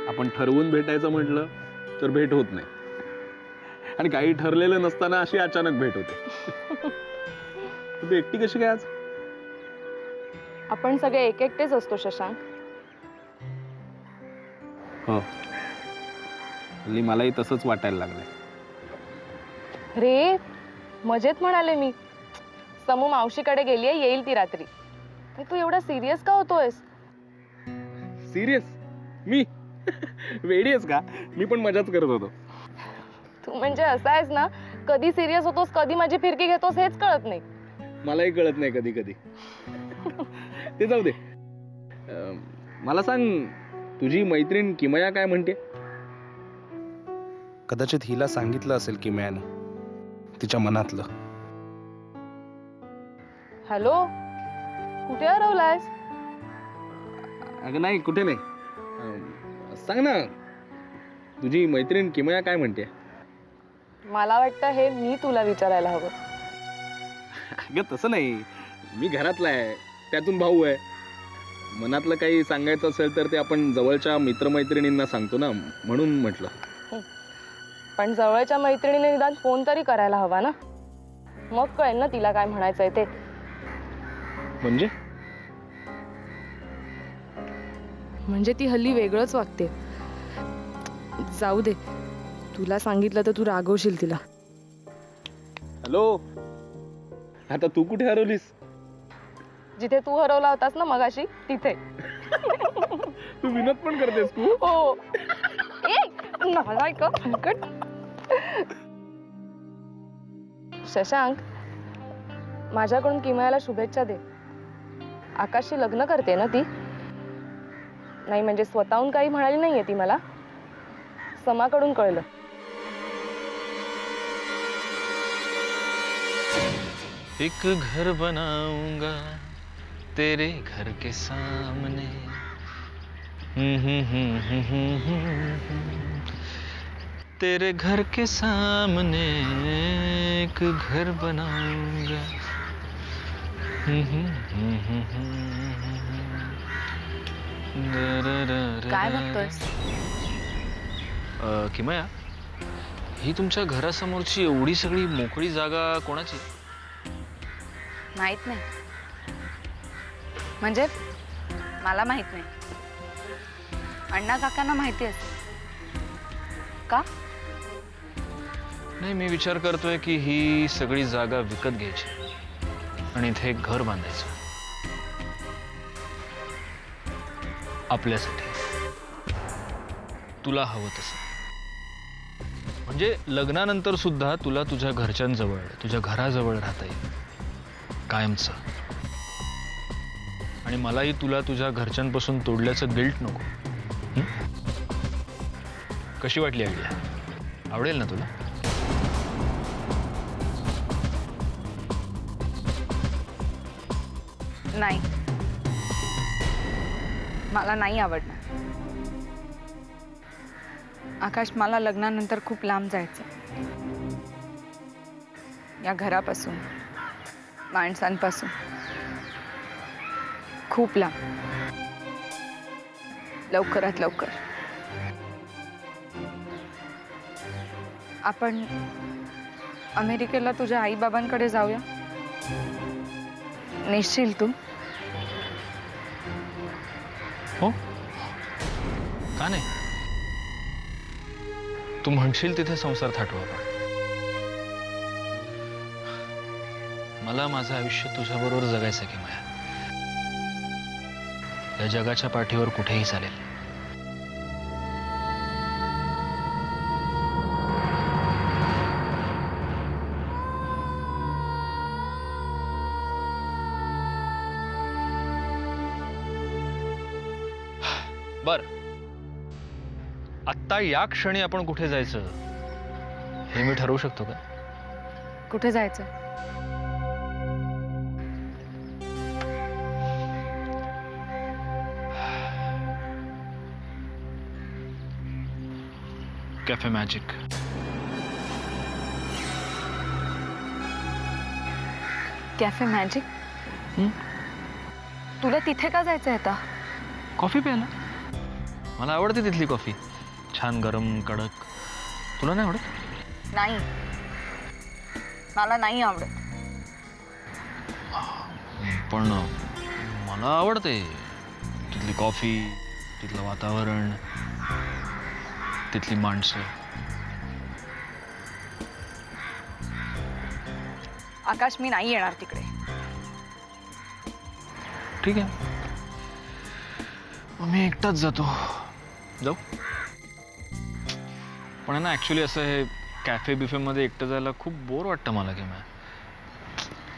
आपण ठरवून भेटायचं म्हटलं तर भेट होत नाही, आणि काही ठरलेलं नसताना अशी अचानक भेट होते. तू एकटी कशी काय आज? आपण सगळे एकटेच असतो शशांक. हो, हल्ली मलाही तसंच वाटायला लागलंय. रे मजेत म्हणाले मी. समू मावशीकडे गेलीये, येईल ती रात्री. तू एवढा सिरियस का होतोयस? सिरियस? मी? वेडी आहेस का? मी पण मजाच करत होतो. तू म्हणजे असा आहेस ना, कधी सिरियस होतोस कधी माझी फिरकी घेतोस हेच कळत नाही. मलाही कळत नाही कधी कधी. ते जाऊ दे. मला सांग, तुझी मैत्रीण किमया काय म्हणते? कदाचित हिला सांगितलं असेल किमयाने तिच्या मनातलं. हॅलो, कुठे हरवलायस? अगं नाही, कुठे नाही. सांग ना, तुझी मैत्रीण किमया काय म्हणते? मला वाटतं हे मी तुला विचारायला हवं. अगं तसं नाही, मी घरातला आहे, त्यातून भाऊ आहे. मनातलं काही सांगायचं असेल तर ते आपण जवळच्या मित्रमैत्रिणींना सांगतो ना, म्हणून म्हटलं. पण जवळच्या मैत्रिणीने निदान फोन तरी करायला हवा ना, मग कळेल ना तिला काय म्हणायचंय ते. म्हणजे ती हल्ली वेगळंच वागते. जाऊ दे, तुला सांगितलं तर तू रागवशील तिला. हॅलो, आता तू कुठे हरवलीस? जिथे तू हरवला होतास ना मगाशी तिथे. तू विनोद पण करतेस तू? हो. नालायक हलकट. शशांक, माझ्याकडून किमयाला शुभेच्छा दे. आकाशशी लग्न करते ना ती? नाही म्हणजे स्वतःहून काही म्हणाली नाहीये ती मला, समाकडून कळलं. एक घर बनाऊंगा तेरे घर के सामने, तेरे घर के सामने एक घर बनाऊंगा. काय बघतोयस? किमया, ही तुमच्या घरासमोरची एवढी सगळी मोकळी जागा कोणाची? माहित नाही. म्हणजे मला माहित नाही. अण्णा काकांना माहिती असेल का? नाही, मी विचार करतोय की ही सगळी जागा विकत घ्यायची आणि इथे एक घर बांधायचं आपल्यासाठी. तुला हवं तसं. म्हणजे लग्नानंतर सुद्धा तुला तुझ्या घरच्यांजवळ, तुझ्या घराजवळ राहता येईल कायमचं. आणि मलाही तुला तुझ्या घरच्यांपासून तोडल्याचं गिल्ट नको. कशी वाटली आयडिया? आवडेल ना तुला? नाही, मला नाही आवडणार. आकाश, मला लग्नानंतर खूप लांब जायचं. या घरापासून, माणसांपासून खूप लांब. लवकरात लवकर. आपण अमेरिकेला तुझ्या आईबाबांकडे जाऊया. निश्चिल तू? हो, का नाही? तू म्हणशील तिथे संसार थाटू आपण. मला माझं आयुष्य तुझ्याबरोबर जगायचं की माया. या जगाच्या पाठीवर कुठेही चालेल. बर, आत्ता या क्षणी आपण कुठे जायचं हे मी ठरवू शकतो का? कुठे जायचं? Cafe magic. Cafe magic? तुला तिथे का जायचंय आता? कॉफी प्यायला. मला आवडते तिथली कॉफी, छान गरम कडक. तुला नाही आवडत? नाही, मला नाही आवडत. पण मला आवडते तिथली कॉफी, तिथलं वातावरण, तिथली माणसं. आकाश, मी नाही येणार तिकडे. ठीक आहे, मग मी एकटाच जातो. जाऊ. पण आहे ना, ॲक्च्युली असं हे कॅफे बिफेमध्ये एकटं जायला खूप बोर वाटतं मला. की मॅ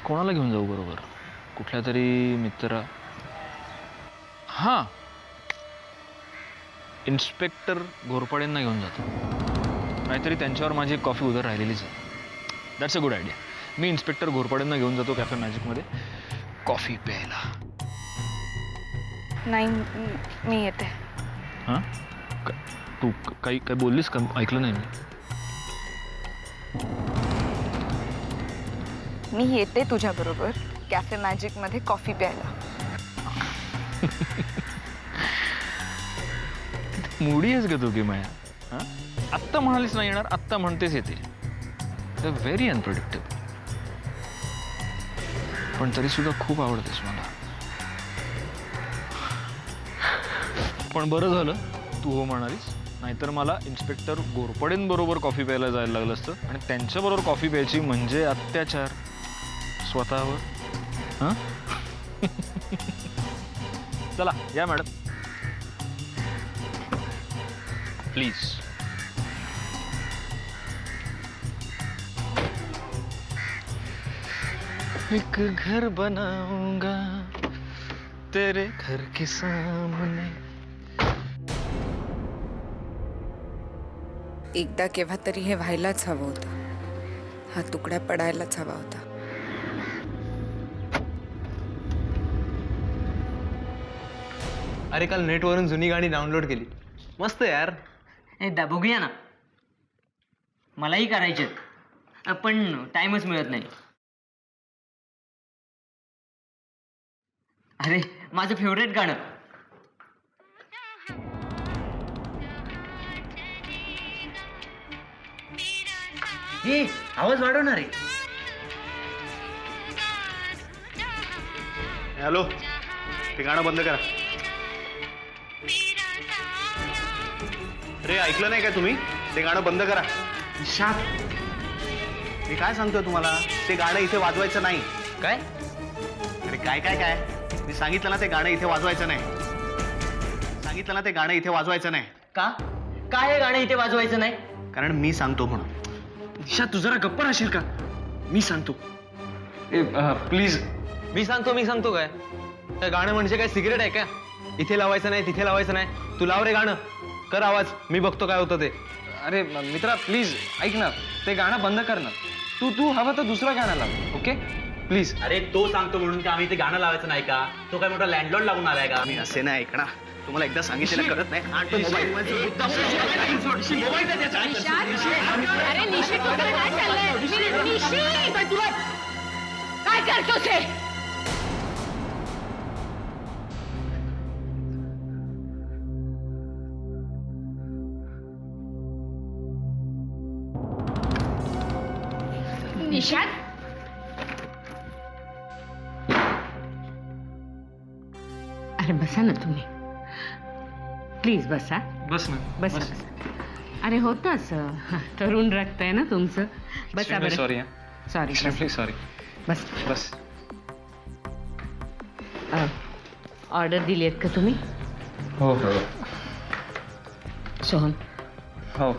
कोणाला घेऊन जाऊ बरोबर? कुठल्या तरी मित्र. हां, इन्स्पेक्टर घोरपडेंना घेऊन जातो. नाहीतरी त्यांच्यावर माझी एक कॉफी उधर राहिलेलीच आहे. That's a good idea. मी इन्स्पेक्टर घोरपडेंना घेऊन जातो कॅफे मॅजिकमध्ये कॉफी प्यायला. नाही, मी येते. हां, तू काही काही बोललीस का? ऐकलं नाही मी. मी येते तुझ्या बरोबर कॅफे मॅजिक मध्ये कॉफी प्यायला. मुडी आहेस का तू की माया? हां, आत्ता म्हणालीस नाही येणार, आत्ता म्हणतेस येते. Very unpredictable. पण तरी सुद्धा खूप आवडतेस मला. पण बरं झालं तू हो म्हणालीस, नाहीतर मला इन्स्पेक्टर घोरपडेंबरोबर कॉफी प्यायला जायला लागलं असतं. आणि त्यांच्याबरोबर कॉफी प्यायची म्हणजे अत्याचार स्वतःवर. हां, चला या मॅडम प्लीज. एक घर बनाऊंगा तेरे घर के सामने. एकदा केव्हा तरी हे व्हायलाच हवं होतं. हा तुकडा पडायलाच हवा होता. अरे काल नेटवरून जुनी गाणी डाउनलोड केली. मस्त यार. एकदा बघूया ना. मलाही करायचे पण टाइमच मिळत नाही. अरे माझं फेवरेट गाणं. हे आवाज वाढवणार आहे. हॅलो, ते गाणं बंद करा. अरे ऐकलं नाही का तुम्ही? ते गाणं बंद करा. शाप. मी काय सांगतोय तुम्हाला, ते गाणं इथे वाजवायचं नाही. काय? अरे काय काय काय मी सांगितलं ना, ते गाणं इथे वाजवायचं नाही. सांगितलं ना, ते गाणं इथे वाजवायचं नाही. का? काय हे गाणं इथे वाजवायचं नाही? कारण मी सांगतो म्हणून. निशा, तू जरा गप्प राहशील का? मी सांगतो. प्लीज. मी सांगतो काय? ते गाणं म्हणजे काय सिगरेट आहे का? इथे लावायचं नाही, तिथे लावायचं नाही. तू लाव रे गाणं, कर आवाज, मी बघतो काय होतं ते. अरे मित्रा प्लीज ऐक ना, ते गाणं बंद कर ना. तू हवं तर दुसरं गाणं लाव. Okay please. अरे तो सांगतो म्हणून का आम्ही ते गाणं लावायचं नाही का? तो काय मोठा लँडलॉर्ड लागून आलाय का? मी असे नाही ऐकणार. तुम्हाला एकदा सांगितलेलं कळत नाही. अरे निशी, तुझं काय चाललंय? निशी, काय करतोस हे? निशाद, अरे बसा ना तुम्ही, प्लीज बसा. बस ना, बसा बसा. अरे होतं असं, तरुण रक्त आहे ना तुमचं. बसा बरं. सॉरी. सॉरी. सॉरी. बस. बस. ऑर्डर दिली आहेत का तुम्ही? हो सोहन. हो.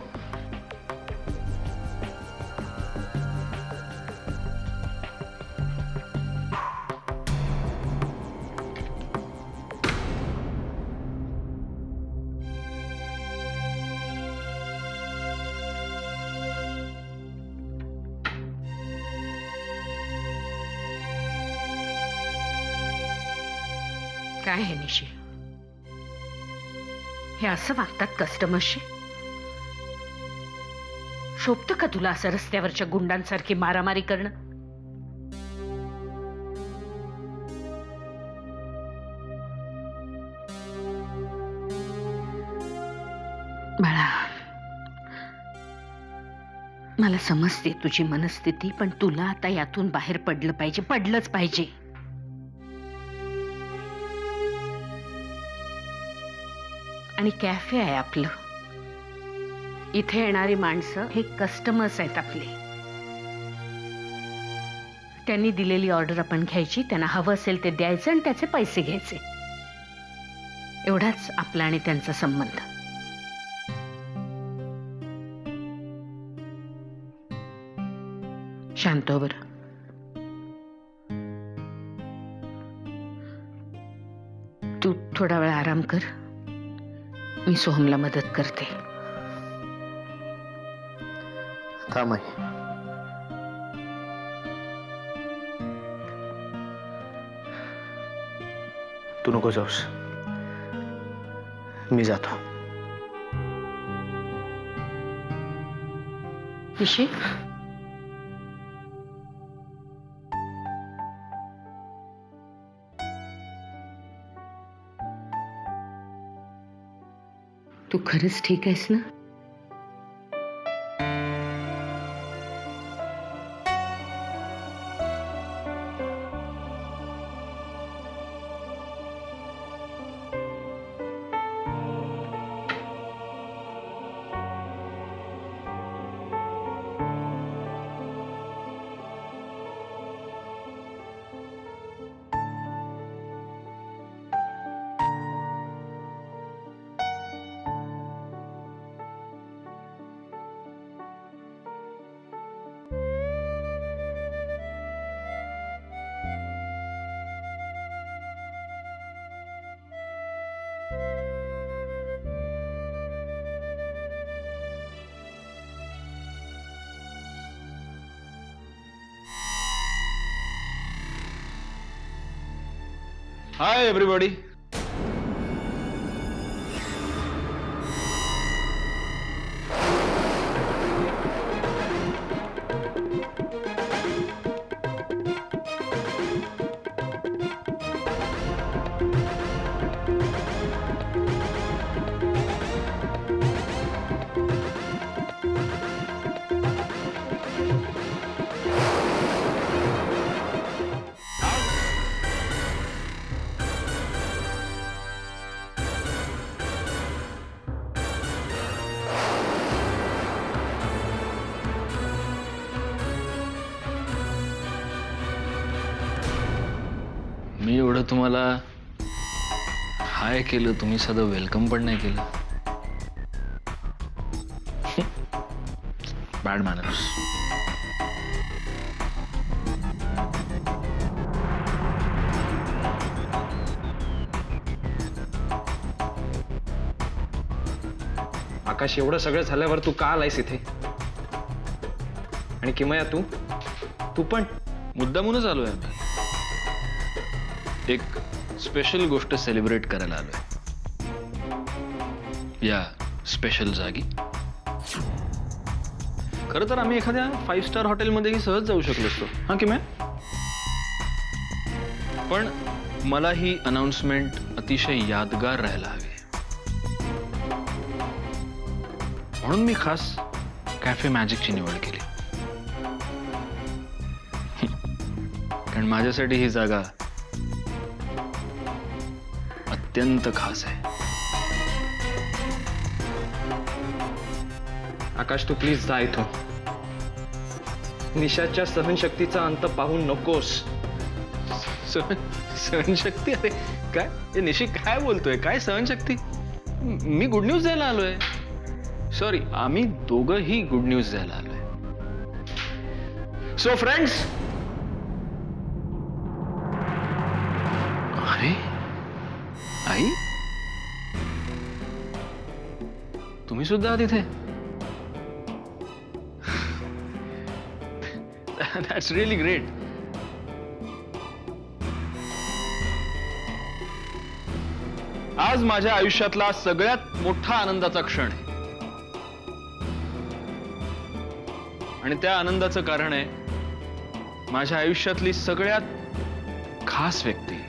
काय आहे निशी, हे असं वागतात कस्टमरशी? शोभतं का तुला असं रस्त्यावरच्या गुंडांसारखी मारामारी करणं? बाळा, मला समजते तुझी मनस्थिती, पण तुला आता यातून बाहेर पडलं पाहिजे, पडलंच पाहिजे. आणि कॅफे आहे आपलं. इथे येणारी माणसं हे कस्टमर्स आहेत आपले. त्यांनी दिलेली ऑर्डर आपण घ्यायची, त्यांना हवं असेल ते द्यायचं आणि त्याचे पैसे घ्यायचे. एवढाच आपला आणि त्यांचा संबंध. शांत हो बरं. तू थोडा वेळ आराम कर, मी सोहमला मदत करते. थांब. तू नको जाऊस, मी जातो. निशी, तू खरंच ठीक आहेस ना? हाय एव्हरीबॉडी. मी एवढं तुम्हाला हाय केलं, तुम्ही साधं वेलकम पण नाही केलं. Bad manners. आकाश, एवढं सगळं झाल्यावर तू का आलायस इथे? आणि किमया, तू पण मुद्दामूनच आलोय आम्ही. एक स्पेशल गोष्ट सेलिब्रेट करायला आलोय या स्पेशल जागी. खरं तर आम्ही एखाद्या 5 स्टार हॉटेलमध्येही सहज जाऊ शकलो असतो, हा की पण मला ही अनाउन्समेंट अतिशय यादगार राहायला हवी, म्हणून मी खास कॅफे मॅजिकची निवड केली. कारण माझ्यासाठी ही जागा अत्यंत खास आहे. आकाश, तू प्लीज जा इथून. निशाच्या सहनशक्तीचा अंत पाहून नकोस. सहनशक्ती? अरे काय हे निशी काय बोलतोय? काय सहनशक्ती? मी गुड न्यूज द्यायला आलोय. सॉरी, आम्ही दोघंही गुड न्यूज द्यायला आलोय. सो फ्रेंड्स, अरे आई, तुम्ही सुद्धा आहात इथे? That's really great. आज माझ्या आयुष्यातला सगळ्यात मोठा आनंदाचा क्षण आहे. आणि त्या आनंदाचं कारण आहे माझ्या आयुष्यातली सगळ्यात खास व्यक्ती.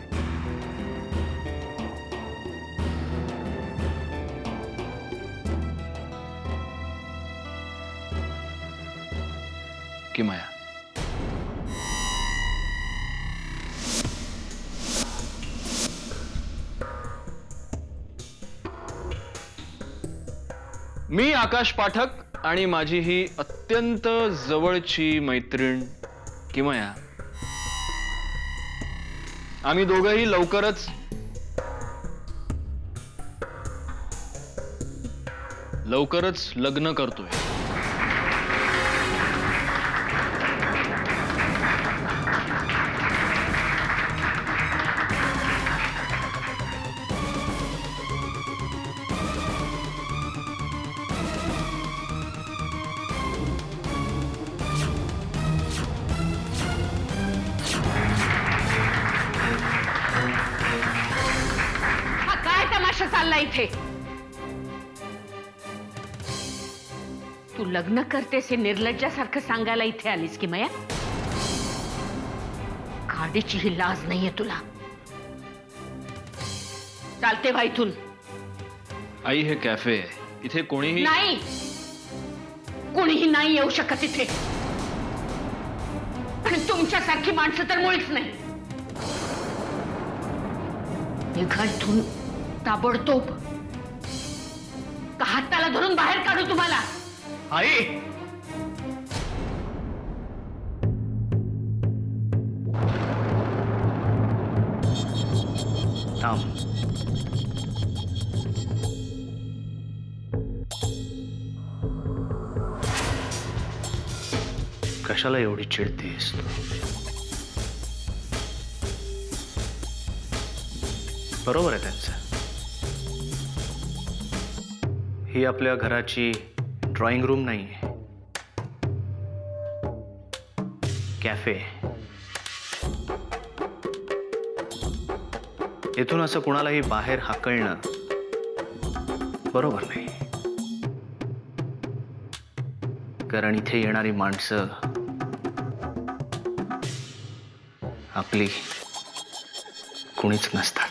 किमया. मी आकाश पाठक आणि माझी ही अत्यंत जवळची मैत्रीण किमया, आम्ही दोघंही लवकरच लग्न करतोय. हा काय तमाशा चालला इथे? तू लग्न करतेस हे निर्लज्जासारखं सांगायला इथे आलीस की मया? गाडीची ही लाज नाहीये तुला. चालते व्हा इथून. आई, हे कॅफे आहे, इथे कोणीही. नाही, कोणीही नाही येऊ शकत इथे. आणि तुमच्यासारखी माणसं तर मुळीच नाही. निघा इथून ताबडतोब, का हाताला धरून बाहेर काढू तुम्हाला? आई थांब. कशाला एवढी चिडतेस तू? बरोबर आहे त्यांचं. ही आपल्या घराची ड्रॉइंग रूम नाही आहे, कॅफे. इथून असं कुणालाही बाहेर हाकलणं बरोबर नाही. कारण इथे येणारी माणसं आपली कुणीच नसतात.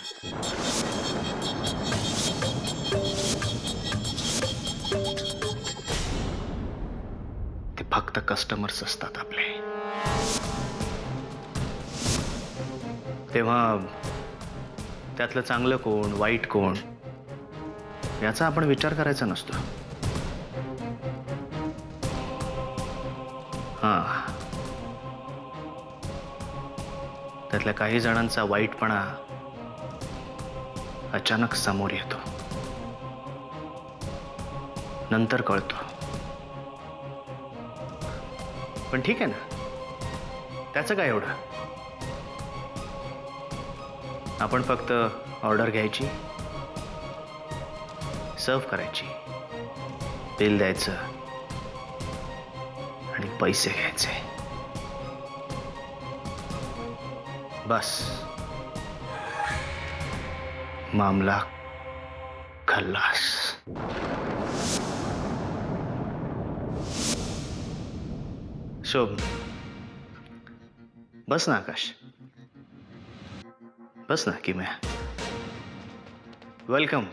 ते फक्त कस्टमर्स असतात आपले. तेव्हा त्यातलं चांगलं कोण, वाईट कोण, याचा आपण विचार करायचा नसतो. हां, त्यातल्या काही जणांचा वाईटपणा अचानक समोर येतो, नंतर कळतो. पण ठीक आहे ना, त्याचं काय एवढं. आपण फक्त ऑर्डर घ्यायची, सर्व करायची, बिल द्यायचं आणि पैसे घ्यायचे, बस. मामला खल्लास. शोभ, बस ना आकाश, बस ना की मैं. वेलकम.